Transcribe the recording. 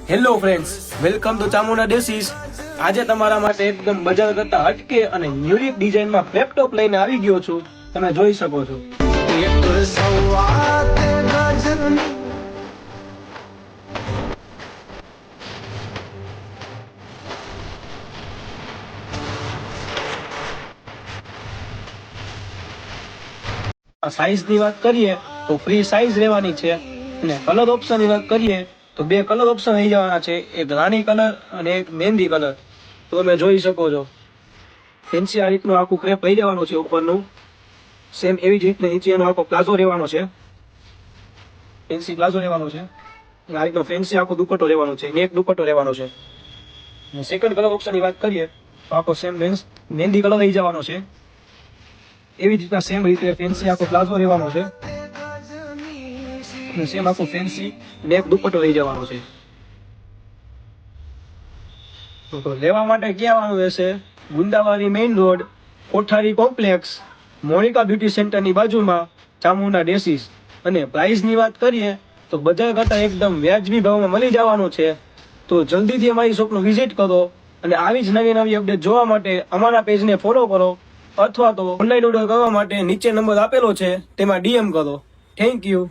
Hello friends, welcome to Chamunda ડેસીસ. આજે તમારા માટે એકદમ બજાર કરતા હટકે અને યુનિક ડિઝાઇનમાં લેપટોપ લઈને આવી ગયો છું. તમે જોઈ શકો છો. સાઈઝની વાત કરીએ તો ફ્રી સાઈઝ રહેવાની છે અને કલર ઓપ્શનની વાત કરીએ તો બે કલર ઓપ્શન આવી જવાના છે, એક રાણી કલર અને એક મહેંદી કલર. તો તમે જોઈ શકો છો. ફેન્સી આ રીતનું આખું ક્રેપ આવી જવાનું છે ઉપરનું. સેમ એવી જ રીતના નીચેનો આખો પ્લાઝો રહેવાનો છે, ફેન્સી પ્લાઝો રહેવાનો છે. આ રીતનો ફેન્સી આખો દુપટ્ટો રહેવાનો છે, નેક દુપટ્ટો રહેવાનો છે. સેકન્ડ કલર ઓપ્શનની વાત કરીએ તો આખો સેમ મહેંદી કલર આવી જવાનો છે. એવી જ રીતના સેમ રીતે ફેન્સી આખો પ્લાઝો રહેવાનો છે અને સેમ આખો ફેન્સી નેક દુપટ્ટો રહી જવાનો છે. તો લેવા માટે ક્યાં આવવાનું રહેશે? ગુંદાવાડી મેઇન રોડ, કોઠારી કોમ્પ્લેક્સ, મોનિકા બ્યુટી સેન્ટરની બાજુમાં, ચામુંડા ડેસીસ. અને પ્રાઇસની વાત કરીએ તો બજાર કરતાં એકદમ વ્યાજબી ભાવમાં મળી જવાનું છે. તો જલ્દીથી અમારી શોપનું વિઝિટ કરો અને આવી જ નવી નવી અપડેટ જોવા માટે અમારા પેજને ફોલો કરો અથવા તો ઓનલાઈન ઓર્ડર કરવા માટે નીચે નંબર આપેલો છે તેમાં DM કરો. Thank you.